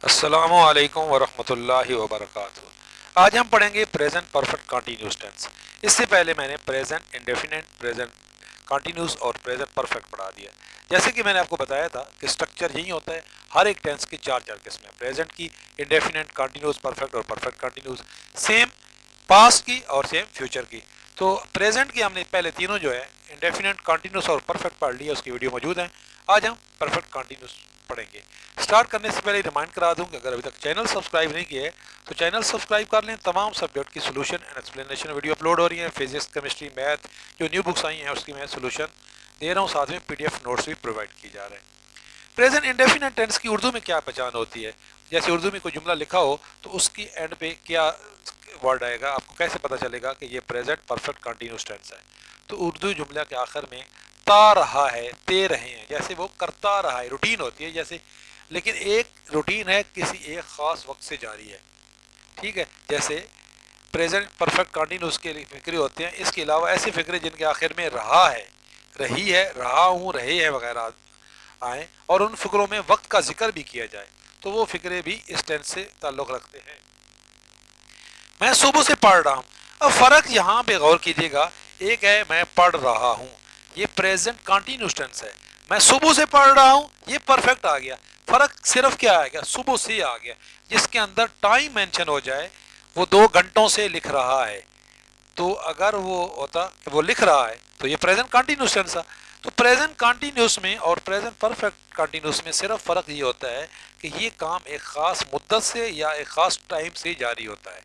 अस्सलामु अलैकुम वरहमतुल्लाहि वबरकातुहू। आज हम पढ़ेंगे प्रेजेंट परफेक्ट कंटिन्यूस टेंस। इससे पहले मैंने प्रेजेंट इंडेफिनिट, प्रेजेंट कंटिन्यूस और प्रेजेंट परफेक्ट पढ़ा दिया। जैसे कि मैंने आपको बताया था कि स्ट्रक्चर यही होता है, हर एक टेंस की चार चार किस्में, प्रेजेंट की, इंडेफिनिट, कंटिन्यूस, परफेक्ट और परफेक्ट कंटिन्यूस, सेम पास्ट की और सेम फ्यूचर की। तो प्रेजेंट की हमने पहले तीनों जो है इंडेफिनिट, कंटिन्यूस और परफेक्ट पढ़ लिया, उसकी वीडियो मौजूद है। आज हम परफेक्ट कंटिन्यूस पढ़ेंगे। स्टार्ट करने से पहले रिमाइंड करा दूं कि अगर अभी तक चैनल सब्सक्राइब नहीं किया है तो चैनल सब्सक्राइब कर लें। तमाम सब्जेक्ट की solution and explanation video upload हो रही है। फिजिक्स, केमिस्ट्री, मैथ, जो न्यू बुक्स आई हैं उसकी मैं सोल्यूशन दे रहा हूँ, साथ में पीडीएफ नोट्स भी प्रोवाइड की जा रहे हैं। प्रेजेंट इंडेफिनिट टेंस की उर्दू में क्या पहचान होती है? जैसे उर्दू में कोई जुमला लिखा हो तो उसकी एंड पे क्या वर्ड आएगा, आपको कैसे पता चलेगा कि ये प्रेजेंट परफेक्ट कंटिन्यूस टेंस है? तो उर्दू जुमला के आखिर में ता रहा है, ते रहे हैं, जैसे वो करता रहा है, रूटीन होती है जैसे, लेकिन एक रूटीन है किसी एक खास वक्त से जारी है। ठीक है, जैसे प्रेजेंट परफेक्ट कंटिन्यूस के लिए फिक्रे होते हैं, इसके अलावा ऐसे फिक्रे जिनके आखिर में रहा है, रही है, रहा हूँ, रहे हैं वगैरह आए और उन फिक्रों में वक्त का जिक्र भी किया जाए तो वो फिक्रे भी इस टेंस से ताल्लुक़ रखते हैं। मैं सुबह से पढ़ रहा हूँ। अब फ़र्क यहाँ पे गौर कीजिएगा, एक है मैं पढ़ रहा हूँ, ये प्रेजेंट कंटिन्यूस टेंस है। मैं सुबह से पढ़ रहा हूँ, ये परफेक्ट आ गया। फ़र्क सिर्फ क्या आएगा, सुबह से आ गया। जिसके अंदर टाइम मेंशन हो जाए, वो 2 घंटों से लिख रहा है, तो अगर वो होता कि वो लिख रहा है तो ये प्रेजेंट कंटिन्यूस टेंस है। तो प्रेजेंट कंटिन्यूस में और प्रेजेंट परफेक्ट कंटिन्यूस में सिर्फ फ़र्क ये होता है कि ये काम एक ख़ास मुद्दत से या एक ख़ास टाइम से जारी होता है।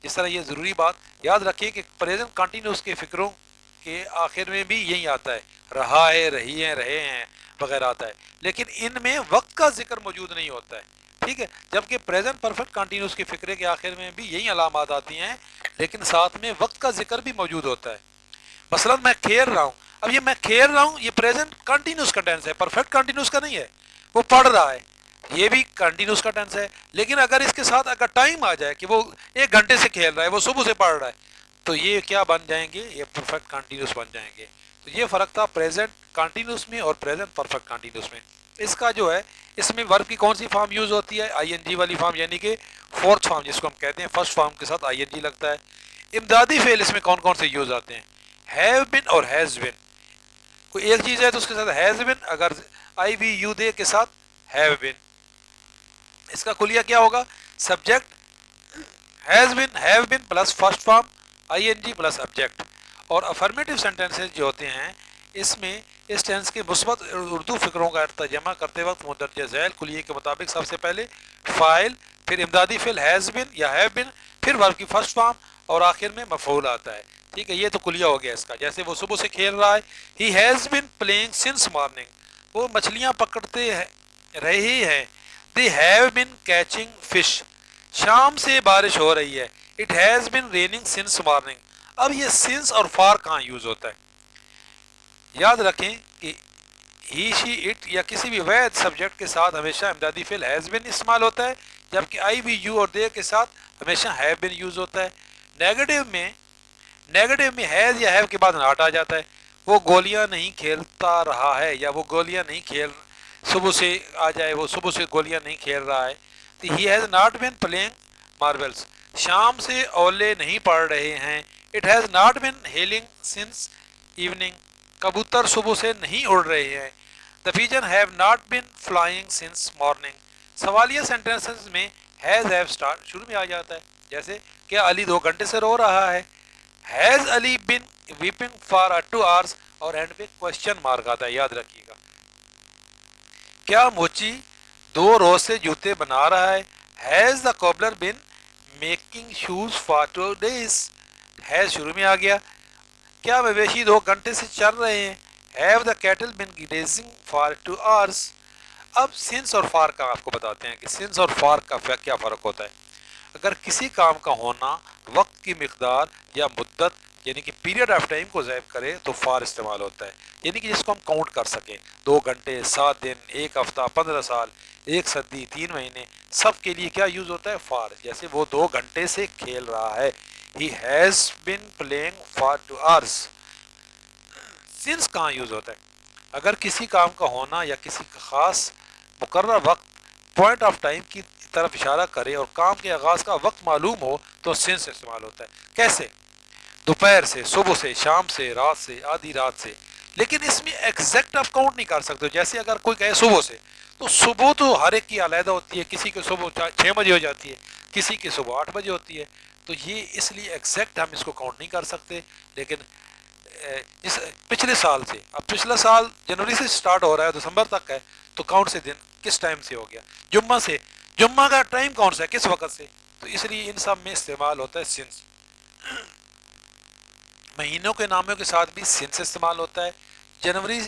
जिस तरह ये ज़रूरी बात याद रखिए कि प्रेजेंट कंटिन्यूस के फिक्रों के आखिर में भी यही आता है, रहा है, रही है, रहे हैं वगैरह आता है, लेकिन इनमें वक्त का जिक्र मौजूद नहीं होता है। ठीक है, जबकि प्रेजेंट परफेक्ट कंटिन्यूस के फिक्रे के आखिर में भी यही अलामात आती हैं, लेकिन साथ में वक्त का जिक्र भी मौजूद होता है। मसलन मैं खेल रहा हूँ, अब ये मैं खेल रहा हूँ ये प्रेजेंट कंटिन्यूस का टेंस है, परफेक्ट कंटिन्यूस का नहीं है। वो पढ़ रहा है, ये भी कंटिन्यूस का टेंस है, लेकिन अगर इसके साथ अगर टाइम आ जाए कि वो 1 घंटे से खेल रहा है, वो सुबह से पढ़ रहा है, तो ये क्या बन जाएंगे, ये परफेक्ट कंटिन्यूस बन जाएंगे। तो ये फ़र्क था प्रेजेंट कंटिन्यूस में और प्रेजेंट परफेक्ट कंटिन्यूस में। इसका जो है, इसमें वर्ब की कौन सी फॉर्म यूज़ होती है? आईएनजी वाली फॉर्म, यानी कि फोर्थ फॉर्म जिसको हम कहते हैं, फर्स्ट फॉर्म के साथ आईएनजी लगता है। इमदादी फेल इसमें कौन कौन से यूज़ आते हैं? हैव बिन और हैज़ बिन। कोई एक चीज़ है तो उसके साथ हैज़ बिन, अगर आई वी यू दे के साथ हैव बिन। इसका कुलिया क्या होगा? Subject have been plus first form ING plus object. और अफर्मेटिव सेंटेंसेस जो होते हैं, इसमें इस टेंस के मुस्बत उर्दू फिक्रों का तर्जमा करते वक्त मुंदरजा झैल कुलिये के मुताबिक सबसे पहले फाइल, फिर इमदादी फिल हैज़ बिन या हैव बिन, फिर वर्ब की फर्स्ट फॉर्म और आखिर में मफऊल आता है। ठीक है, ये तो कुलिया हो गया इसका। जैसे वो सुबह से खेल रहा है, he has been playing since morning, वो मछलियाँ पकड़ते रहे हैं। They have been catching fish, शाम से बारिश हो रही है। It has been raining since morning. अब ये सिंस और फार कहाँ यूज़ होता है? याद रखें कि ही, शी, इट या किसी भी वैध सब्जेक्ट के साथ हमेशा इमदादी फिल हैज़ बिन इस्तेमाल होता है, जबकि आई, वी, यू और दे के साथ हमेशा हैव बिन यूज़ होता है। नेगेटिव में हैज़ या हैव के बाद नॉट आ जाता है। वो गोलियां नहीं खेलता रहा है, या वो गोलियां नहीं खेल, सुबह से आ जाए वो सुबह से गोलियां नहीं खेल रहा है, तो he has not been playing marbles, शाम से ओले नहीं पड़ रहे हैं। It has not been hailing since evening, कबूतर सुबह से नहीं उड़ रहे हैं। The pigeon have not been flying since morning. सवालिया सेंटेंसेस में हैज़ हैव स्टार्ट शुरू में आ जाता है, जैसे क्या अली 2 घंटे से रो रहा है? Has Ali been weeping for 2 hours, और एंड पे क्वेश्चन मार्क आता है, याद रखिएगा। क्या मोची 2 रोज से जूते बना रहा है? Has the cobbler been making shoes for 2 days, has शुरू में आ गया। क्या मवेशी 2 घंटे से चल रहे हैं? Have the cattle been grazing for 2 hours. अब सिंस और फार का आपको बताते हैं कि सिंस और फार का क्या फ़र्क होता है। अगर किसी काम का होना वक्त की मिकदार या मुद्दत यानी कि पीरियड ऑफ टाइम को ज़ाहिर करे तो फार इस्तेमाल होता है, यानी कि जिसको हम काउंट कर सकें। 2 घंटे, 7 दिन, 1 हफ्ता, 15 साल, 1 सदी, 3 महीने, सब के लिए क्या यूज़ होता है? फार। जैसे वो 2 घंटे से खेल रहा है, he has been playing for 2 hours. Since कहाँ यूज़ होता है? अगर किसी काम का होना या किसी खास मुकर्रर वक्त, पॉइंट ऑफ टाइम की طرف اشارہ کرے اور کام کے آغاز کا وقت معلوم ہو تو سنس استعمال ہوتا ہے۔ کیسے؟ دوپہر سے، صبح سے، شام سے، رات سے، آدھی رات سے۔ لیکن اس میں ایگزیکٹ آپ کاؤنٹ نہیں کر سکتے۔ جیسے اگر کوئی کہے صبح سے، تو صبح تو ہر ایک کی علیحدہ ہوتی ہے، کسی کی صبح 6 بجے ہو جاتی ہے، کسی کی صبح 8 بجے ہوتی ہے، تو یہ اس لیے ایگزیکٹ ہم اس کو کاؤنٹ نہیں کر سکتے۔ لیکن اس پچھلے سال سے، اب پچھلا سال جنوری سے سٹارٹ ہو رہا ہے، دسمبر تک ہے، تو کاؤنٹ سے دن کس ٹائم سے ہو گیا؟ جمعہ سے، جمعہ کا ٹائم کون سا ہے، کس وقت سے؟ تو اس لیے ان سب میں استعمال ہوتا ہے سنس۔ مہینوں کے ناموں کے ساتھ بھی سنس استعمال ہوتا ہے۔ جنوری،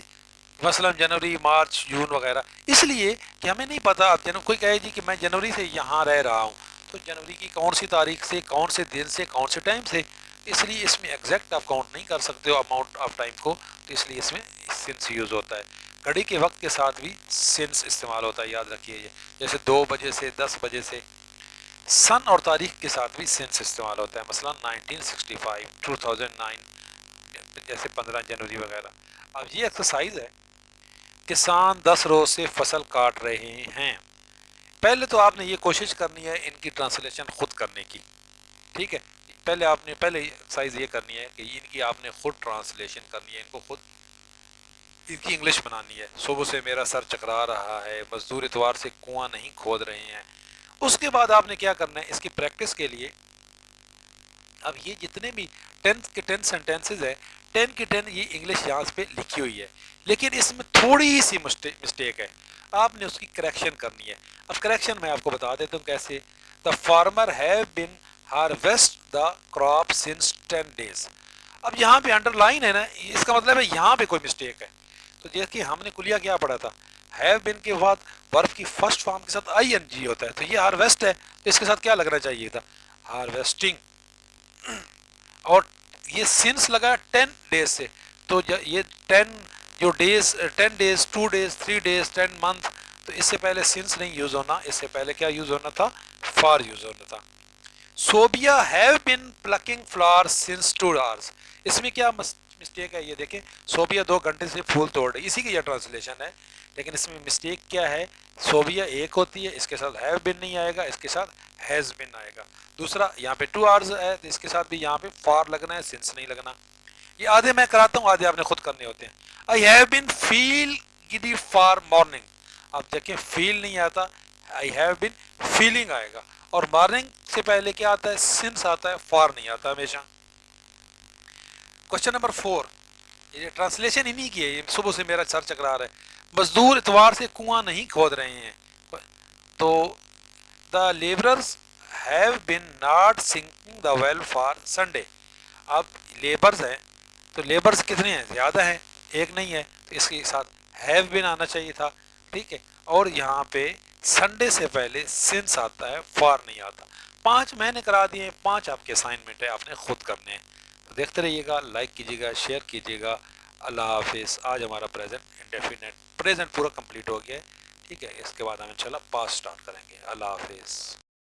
مثلا جنوری، مارچ، جون وغیرہ، اس لیے کہ ہمیں نہیں پتا، اب کوئی کہے جی کہ میں جنوری سے یہاں رہ رہا ہوں، تو جنوری کی کون سی تاریخ سے، کون سے دن سے، کون سے ٹائم سے، اس لیے اس میں ایگزیکٹ آپ کاؤنٹ نہیں کر سکتے ہو اماؤنٹ آف ٹائم کو، تو اس لیے اس میں سنس یوز ہوتا ہے۔ گھڑی کے وقت کے ساتھ بھی سنس استعمال ہوتا ہے، یاد رکھیے یہ، جیسے 2 بجے سے، 10 بجے سے۔ سن اور تاریخ کے ساتھ بھی سنس استعمال ہوتا ہے، مثلا 1965، 2009، جیسے 15 جنوری وغیرہ۔ اب یہ ایکسرسائز ہے، کسان 10 روز سے فصل کاٹ رہے ہیں۔ پہلے تو آپ نے یہ کوشش کرنی ہے ان کی ٹرانسلیشن خود کرنے کی، ٹھیک ہے؟ پہلے ایکسرسائز یہ کرنی ہے کہ ان کی آپ نے خود ٹرانسلیشن کرنی ہے، ان کو خود ان کی انگلش بنانی ہے۔ صبح سے میرا سر چکرا رہا ہے، مزدور اتوار سے کنواں نہیں کھود رہے ہیں۔ اس کے بعد آپ نے کیا کرنا ہے، اس کی پریکٹس کے لیے، اب یہ جتنے بھی 10 کے 10 سینٹینسز ہے، 10 کی 10 یہ انگلش یہاں پہ لکھی ہوئی ہے، لیکن اس میں تھوڑی سی مسٹیک ہے، آپ نے اس کی کریکشن کرنی ہے۔ اب کریکشن میں آپ کو بتا دیتا ہوں کیسے۔ The farmer have been harvest the crop since 10 days۔ اب یہاں پہ انڈر لائن ہے نا، اس کا مطلب ہے یہاں پہ کوئی مسٹیک ہے۔ تو دیکھیے ہم نے کلیہ کیا پڑھا تھا، ہیو بن کے بعد ورب کی فرسٹ فارم کے ساتھ آئی این جی ہوتا ہے، تو یہ ہارویسٹ ہے، تو اس کے ساتھ کیا لگنا چاہیے تھا، ہارویسٹنگ۔ اور یہ سنس لگا 10 days سے، تو یہ 10 جو days, 10 days، 2 days، 3 days، 10 month، تو اس سے پہلے سنس نہیں یوز ہونا، اس سے پہلے کیا یوز ہونا تھا، فار یوز ہونا تھا۔ Sobia have been plucking flower since 2 hours۔ اس میں کیا مسٹیک ہے، یہ دیکھیں، سوبیا 2 گھنٹے سے پھول توڑ رہی، اسی کی یہ ٹرانسلیشن ہے، لیکن اس میں مسٹیک کیا ہے، سوبیا ایک ہوتی ہے، اس کے ساتھ ہیو بن نہیں آئے گا، اس کے ساتھ ہیز بن آئے گا۔ دوسرا یہاں پہ 2 hours ہے، تو اس کے ساتھ بھی یہاں پہ فار لگنا ہے، سنس نہیں لگنا۔ یہ آدھے میں کراتا ہوں، آدھے آپ نے خود کرنے ہوتے ہیں۔ آئی ہیو بن فیل گڈی فار مارننگ۔ اب دیکھیں فیل نہیں آتا، آئی ہیو بن فیلنگ آئے گا، اور مارننگ سے پہلے کیا آتا ہے، سنس آتا ہے، فار نہیں آتا ہمیشہ۔ کوشچن نمبر 4، یہ ٹرانسلیشن انہی کی ہے، یہ صبح سے میرا سر چکرا رہا ہے۔ مزدور اتوار سے کنواں نہیں کھود رہے ہیں، تو the labourers have been not sinking the well for Sunday. اب لیبرز ہیں، تو لیبرز کتنے ہیں، زیادہ ہیں، ایک نہیں ہے، تو اس کے ساتھ ہیو بن آنا چاہیے تھا، ٹھیک ہے؟ اور یہاں پہ سنڈے سے پہلے سنس آتا ہے، فار نہیں آتا۔ 5 میں نے کرا دیے، 5 آپ کے اسائنمنٹ ہے، آپ نے خود کرنے ہیں۔ تو دیکھتے رہیے گا، لائک کیجیے گا، شیئر کیجیے گا۔ اللہ حافظ۔ آج ہمارا پریزنٹ انڈیفینٹ، پریزنٹ پورا کمپلیٹ ہو گیا ہے، ٹھیک ہے؟ اس کے بعد ہم انشاءاللہ پاسٹ سٹارٹ کریں گے۔ اللہ حافظ۔